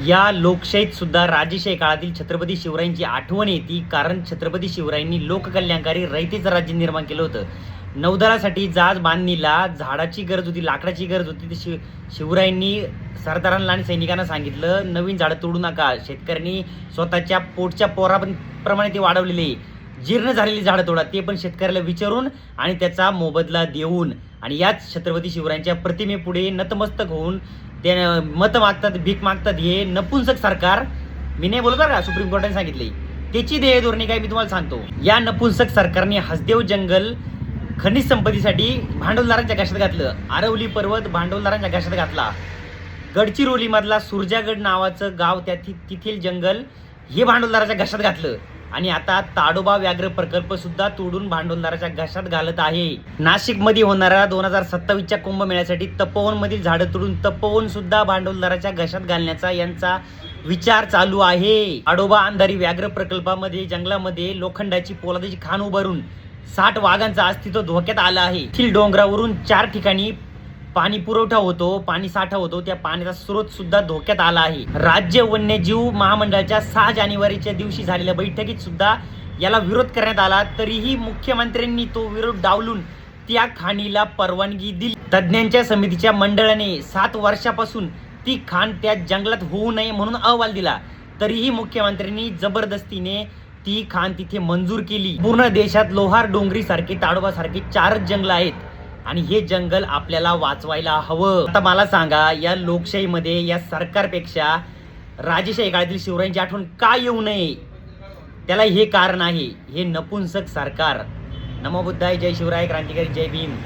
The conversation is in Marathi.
या लोकशाहीत सुद्धा राजेशाही काळातील छत्रपती शिवरायांची आठवण येते, कारण छत्रपती शिवरायांनी लोककल्याणकारी रयतेचं राज्य निर्माण केलं होतं. नौदलासाठी जहाज बांधणीला झाडाची गरज होती, लाकडाची गरज होती. ते शिवरायांनी सरदारांना आणि सैनिकांना सांगितलं, नवीन झाडं तोडू नका. शेतकऱ्यांनी स्वतःच्या पोटच्या पोराप्रमाणे ते वाढवलेले जीर्ण झालेली झाडं तोडा, ते पण शेतकऱ्याला विचारून आणि त्याचा मोबदला देऊन. आणि याच छत्रपती शिवरायांच्या प्रतिमेपुढे नतमस्तक होऊन ते मत मागतात, भीक मागतात. हे नपुंसक सरकार, मी नाही बोलत का, सुप्रीम कोर्टाने सांगितले, त्याची ध्येय धोरणे काय मी तुम्हाला सांगतो. या नपुंसक सरकारने हसदेव जंगल खनिज संपत्तीसाठी भांडवलदारांच्या घशात घातलं. आरवली पर्वत भांडवलदारांच्या घशात घातला. गडचिरोलीमधला सुरजागड नावाचं गाव, तिथील जंगल हे भांडवलदाराच्या घशात घातलं. आणि आता ताडोबा व्याघ्र प्रकल्प सुद्धा तोडून भांडवलदाराच्या घशात घालत आहे. नाशिकमध्ये होणाऱ्या 2027च्या कुंभमेळ्यासाठी तपोवनमधील झाडं तोडून तपोवन सुद्धा भांडवलदाराच्या घशात घालण्याचा यांचा विचार चालू आहे. ताडोबा अंधारी व्याघ्र प्रकल्पामध्ये जंगलामध्ये लोखंडाची पोलादाची खाण उभारून 60 वाघांचं अस्तित्व धोक्यात आलं आहे. येथील डोंगरावरून 4 ठिकाणी पाणी पुरवठा होतो, पाणी साठा होतो, त्या पाण्याचा स्रोत सुद्धा धोक्यात आला आहे. राज्य वन्यजीव महामंडळाच्या 6 जानेवारीच्या दिवशी झालेल्या बैठकीत सुद्धा याला विरोध करण्यात आला, तरीही मुख्यमंत्र्यांनी तो विरोध डावलून त्या खाणीला परवानगी दिली. तज्ज्ञांच्या समितीच्या मंडळाने 7 वर्षापासून ती खाण त्या जंगलात होऊ नये म्हणून अहवाल दिला, तरीही मुख्यमंत्र्यांनी जबरदस्तीने ती खाण तिथे मंजूर केली. पूर्ण देशात लोहार डोंगरी सारखे, ताडोबा सारखे 4च जंगल आहेत आणि हे जंगल आपल्याला वाचवायला हवं. आता मला सांगा, या लोकशाहीमध्ये या सरकारपेक्षा राजेशाही काळातील शिवरायांची आठवण का येऊ नये? त्याला हे कारण आहे, हे नपुंसक सरकार. नमो बुद्धाय, जय शिवराय, क्रांतिकारी, जय भीम.